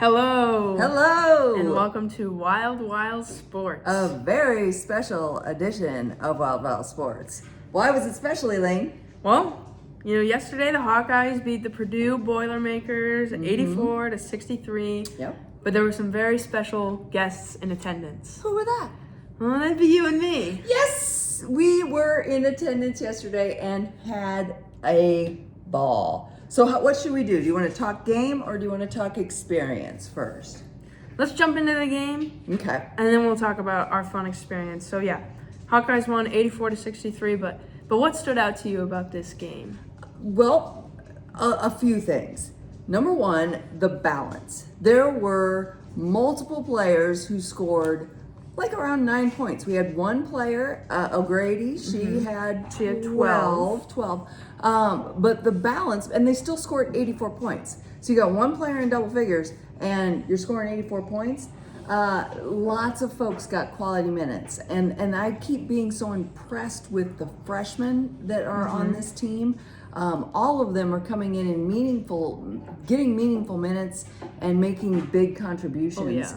Hello. Hello. And welcome to Wild Wiles Sports. A very special edition of Wild Wiles Sports. Why was it special, Elaine? Well, yesterday the Hawkeyes beat the Purdue Boilermakers 84-63. Yep. But there were some very special guests in attendance. Who were that? Well, that'd be you and me. Yes, we were in attendance yesterday and had a ball. So what should we do? Do you want to talk game or do you want to talk experience first? Let's jump into the game. Okay. And then we'll talk about our fun experience. So yeah, Hawkeyes won 84-63, but what stood out to you about this game? Well, a few things. Number one, the balance. There were multiple players who scored like around 9 points. We had one player, O'Grady, she had 12. But the balance, and they still scored 84 points. So you got one player in double figures and you're scoring 84 points. Lots of folks got quality minutes. And I keep being so impressed with the freshmen that are on this team. All of them are coming in and getting meaningful minutes and making big contributions. Oh, yeah.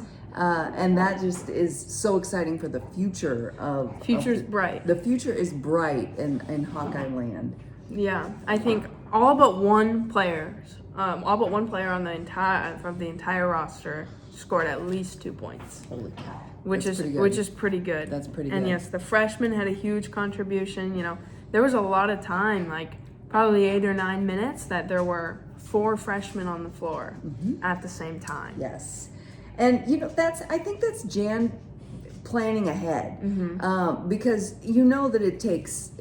And that just is so exciting for the future of... Future's bright. The future is bright in Hawkeye land. Yeah, I think all but one player on the entire roster scored at least 2 points. Holy cow. Which is pretty good. That's pretty good. And yes, the freshmen had a huge contribution. There was a lot of time, like probably 8 or 9 minutes, that there were 4 freshmen on the floor at the same time. Yes. And I think that's Jan planning ahead, because that it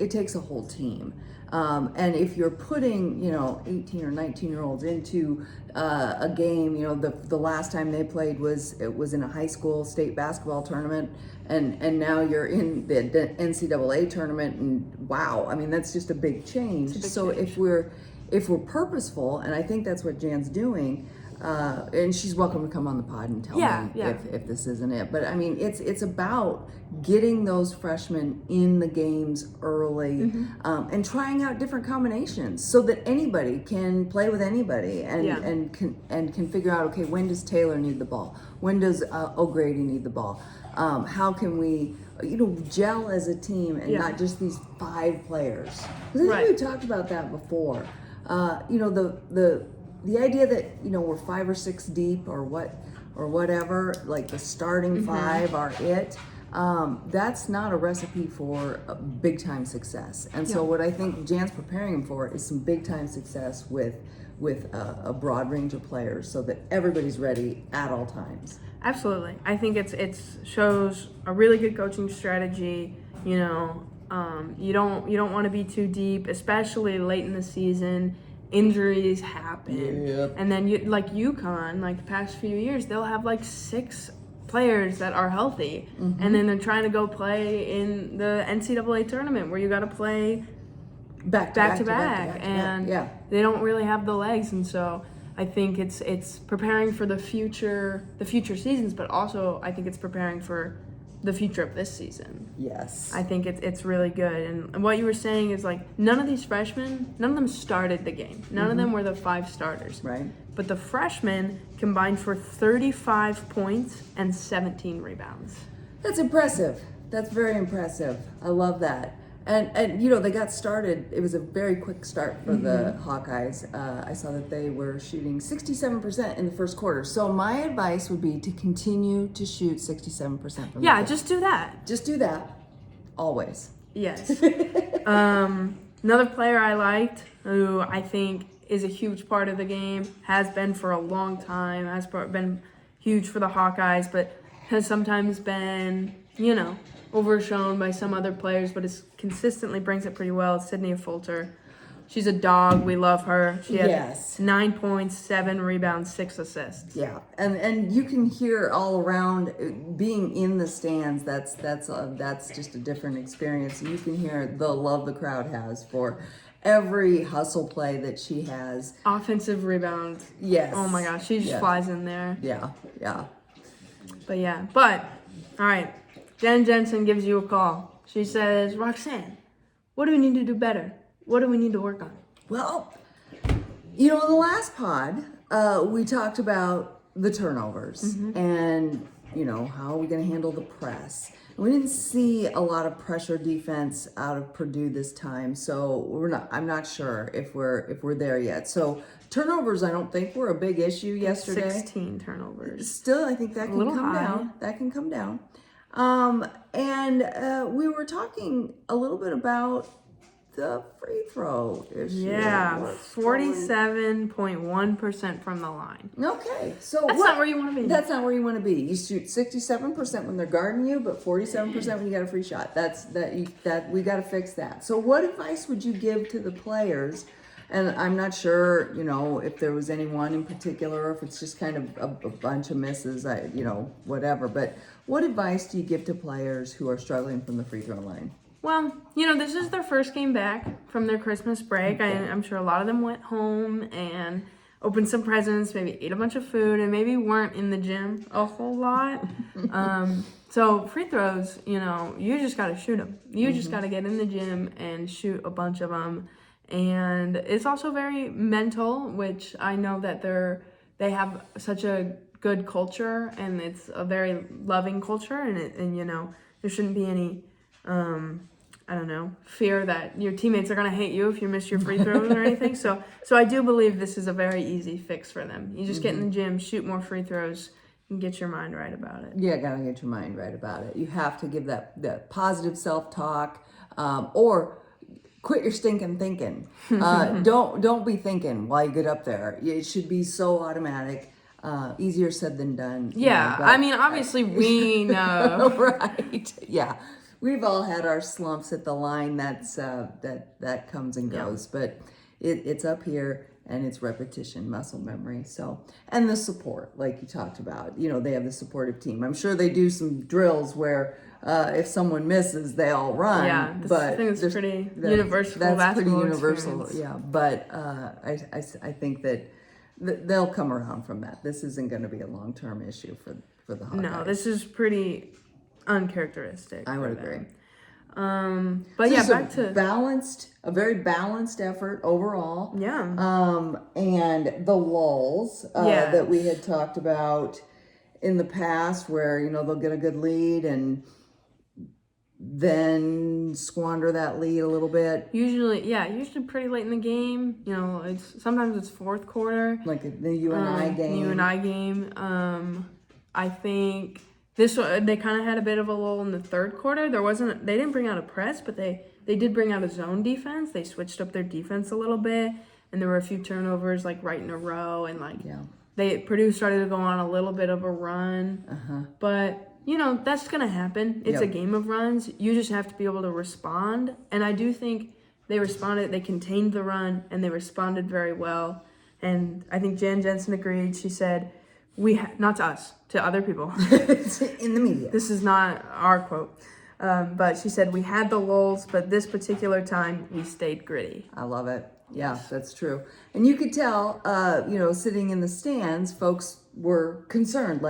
takes a whole team. And if you're putting 18 or 19-year-olds into a game, the last time they played was in a high school state basketball tournament, and now you're in the NCAA tournament, and wow, I mean that's just a big change. If we're purposeful, and I think that's what Jan's doing. And she's welcome to come on the pod and tell me if this isn't it. But I mean, it's about getting those freshmen in the games early, and trying out different combinations so that anybody can play with anybody and can figure out, okay, when does Taylor need the ball? When does O'Grady need the ball? How can we gel as a team and not just these 5 players? Because I think we talked about that before. The idea that we're 5 or 6 deep or whatever, like the starting 5 are it. That's not a recipe for big time success. And so what I think Jan's preparing him for is some big time success with a broad range of players, so that everybody's ready at all times. Absolutely, I think it shows a really good coaching strategy. You don't want to be too deep, especially late in the season. Injuries happen, and then like UConn, like the past few years, they'll have like 6 players that are healthy, and then they're trying to go play in the NCAA tournament where you got to play back to back, and they don't really have the legs, and so I think it's preparing for the future seasons, but also I think it's preparing for the future of this season. Yes. I think it's really good. And what you were saying is, like, none of these freshmen, none of them started the game. None of them were the 5 starters. Right. But the freshmen combined for 35 points and 17 rebounds. That's impressive. That's very impressive. I love that. And they got started. It was a very quick start for the Hawkeyes. I saw that they were shooting 67% in the first quarter. So my advice would be to continue to shoot 67% from the floor. Just do that. Just do that. Always. Yes. Another player I liked, who I think is a huge part of the game, has been for a long time, has been huge for the Hawkeyes, but has sometimes been, overshown by some other players, but consistently brings it pretty well. It's Sydney Fulter. She's a dog. We love her. She had 9 points, 7 rebounds, 6 assists. Yeah, and you can hear all around, being in the stands. That's just a different experience. You can hear the love the crowd has for every hustle play that she has. Offensive rebound. Yes. Oh my gosh, she just flies in there. Yeah. But all right. Jen Jensen gives you a call. She says, Roxanne, what do we need to do better? What do we need to work on? Well, in the last pod, we talked about the turnovers and, how are we going to handle the press? We didn't see a lot of pressure defense out of Purdue this time, so I'm not sure if we're there yet. So turnovers, I don't think were a big issue yesterday. 16 turnovers. Still, I think that can come down. That can come down. And we were talking a little bit about the free throw issue. Yeah, 47.1% from the line. Okay, so that's not where you want to be. That's not where you want to be. You shoot 67% when they're guarding you, but 47% when you got a free shot. That we got to fix that. So, what advice would you give to the players? And I'm not sure, if there was anyone in particular, or if it's just kind of a bunch of misses, whatever. But what advice do you give to players who are struggling from the free throw line? Well, this is their first game back from their Christmas break. I'm sure a lot of them went home and opened some presents, maybe ate a bunch of food, and maybe weren't in the gym a whole lot. So free throws, you just got to shoot them. You just got to get in the gym and shoot a bunch of them. And it's also very mental, which I know that they have such a good culture, and it's a very loving culture, and there shouldn't be any fear that your teammates are going to hate you if you miss your free throws or anything. So I do believe this is a very easy fix for them. You just get in the gym, shoot more free throws, and get your mind right about it. Yeah, got to get your mind right about it. You have to give that positive self-talk, or quit your stinking thinking. Don't be thinking while you get up there. It should be so automatic. Easier said than done. Yeah, obviously we know. Right. Yeah. We've all had our slumps at the line. That comes and goes, but it's up here, and it's repetition, muscle memory. So, and the support, like you talked about, they have the supportive team. I'm sure they do some drills where if someone misses, they all run. Yeah, I think it's pretty universal. That's pretty universal. Experience. Yeah, but I think that they'll come around from that. This isn't going to be a long-term issue for the Hawkeyes. No, this is pretty uncharacteristic. I would agree. But yeah, back to a very balanced effort overall. Yeah. And the lulls that we had talked about in the past, where they'll get a good lead and then squander that lead a little bit. Usually pretty late in the game. Sometimes it's fourth quarter. Like the UNI game. I think this one, they kind of had a bit of a lull in the third quarter. They didn't bring out a press, but they did bring out a zone defense. They switched up their defense a little bit, and there were a few turnovers right in a row, and Purdue started to go on a little bit of a run. But that's going to happen. It's a game of runs. You just have to be able to respond. And I do think they responded. They contained the run, and they responded very well. And I think Jan Jensen agreed. She said, not to us, to other people. In the media. This is not our quote. But she said, we had the lulls, but this particular time, we stayed gritty. I love it. Yeah, that's true. And you could tell, sitting in the stands, folks were concerned.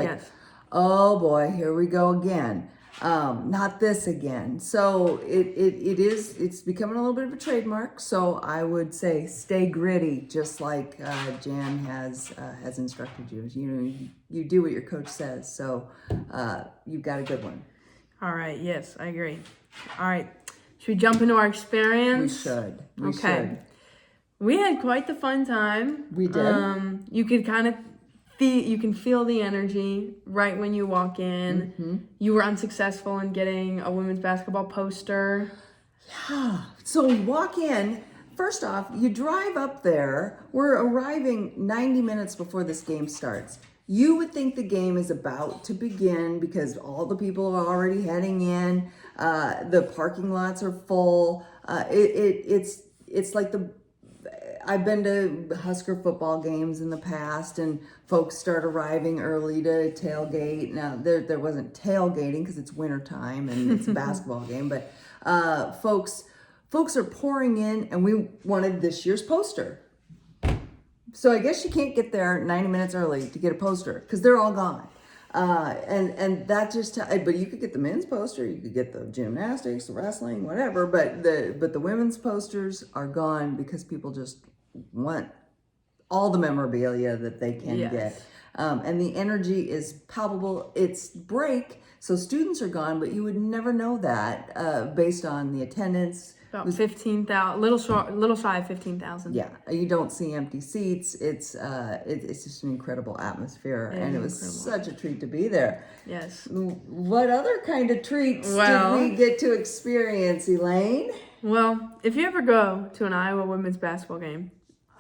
Oh boy, here we go again. Not this again. So it's becoming a little bit of a trademark. So I would say stay gritty, just like Jan has instructed you. You do what your coach says. So you've got a good one. All right. Yes, I agree. All right. Should we jump into our experience? We should. Okay. We had quite the fun time. We did. You could you can feel the energy right when you walk in. You were unsuccessful in getting a women's basketball poster. Yeah. So we walk in. First off, you drive up there. We're arriving 90 minutes before this game starts. You would think the game is about to begin because all the people are already heading in. The parking lots are full. It's like I've been to Husker football games in the past, and folks start arriving early to tailgate. Now, there wasn't tailgating because it's wintertime and it's a basketball game, but folks are pouring in, and we wanted this year's poster. So I guess you can't get there 90 minutes early to get a poster because they're all gone. And that just, but you could get the men's poster, you could get the gymnastics, the wrestling, whatever, but the women's posters are gone because people just want all the memorabilia that they can Yes. get. And the energy is palpable. It's break, so students are gone, but you would never know that based on the attendance. About 15,000, little shy of 15,000. Yeah, you don't see empty seats. It's just an incredible atmosphere, and it was such a treat to be there. Yes. What other kind of treats Well- did we get to experience, Elaine? Well, if you ever go to an Iowa women's basketball game,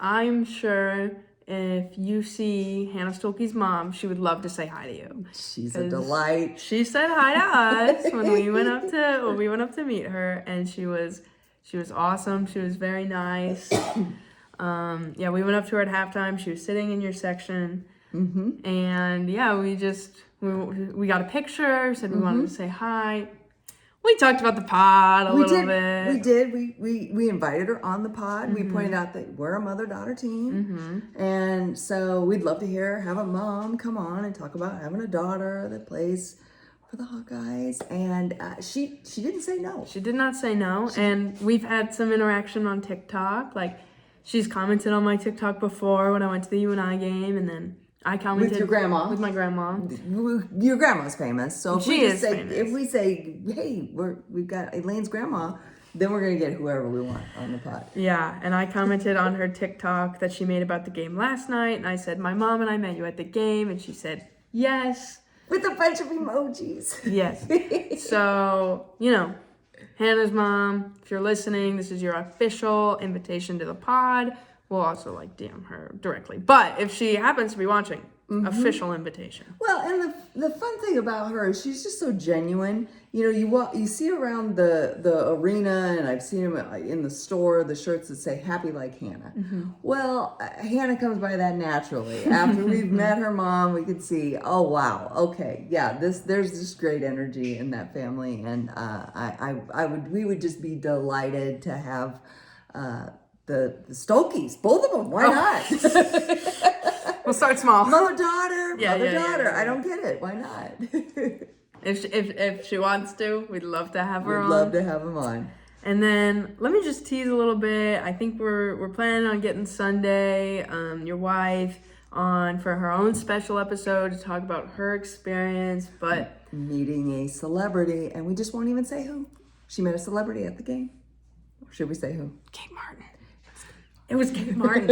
I'm sure if you see Hannah Stolke's mom, she would love to say hi to you. She's a delight. She said hi to us when we went up to meet her, and she was awesome. She was very nice. Yeah, we went up to her at halftime. She was sitting in your section, and yeah, we got a picture. Said we wanted to say hi. We talked about the pod a little bit. We did. We invited her on the pod. We pointed out that we're a mother-daughter team. And so we'd love to hear, have a mom come on and talk about having a daughter that plays for the Hawkeyes. And she didn't say no. She did not say no. And we've had some interaction on TikTok. Like, she's commented on my TikTok before when I went to the UNI game, and then I commented With your grandma. With my grandma. Your grandma's famous, so if famous. If we say, hey, we've got Elaine's grandma, then we're gonna get whoever we want on the pod. Yeah, and I commented on her TikTok that she made about the game last night, and I said, my mom and I met you at the game, and she said, yes. With a bunch of emojis. Yes. So, Hannah's mom, if you're listening, this is your official invitation to the pod. We'll also DM her directly. But if she happens to be watching, official invitation. Well, and the fun thing about her is she's just so genuine. You see around the arena, and I've seen them in the store, the shirts that say "Happy Like Hannah." Well, Hannah comes by that naturally. After we've met her mom, we can see, oh wow, okay, yeah, there's this great energy in that family, and we would just be delighted to have the Stokeys, both of them. Why not? We'll start small. Mother-daughter. Yeah. I don't get it. Why not? If she wants to, we'd love to have her on. We'd love to have them on. And then let me just tease a little bit. I think we're planning on getting Sunday, your wife, on for her own special episode to talk about her experience, but meeting a celebrity, and we just won't even say who. She met a celebrity at the game. Or should we say who? Kate Martin. It was Kate Martin.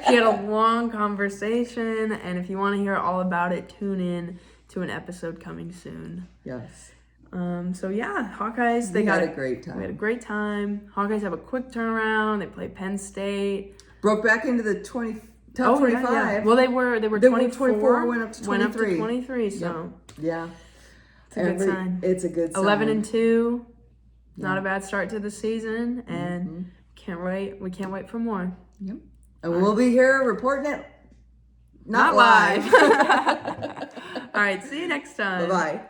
She had a long conversation, and if you want to hear all about it, tune in to an episode coming soon. Yes. So yeah, Hawkeyes. We had a great time. We had a great time. Hawkeyes have a quick turnaround. They play Penn State. Broke back into the top 25. Yeah. Well, they were 24. Went up to 23. Went up to 23. So yeah, it's a good sign. It's a good sign. 11-2. Not a bad start to the season, and can't wait. We can't wait for more. Yep. And we'll be here reporting it. Not live. All right. See you next time. Bye-bye.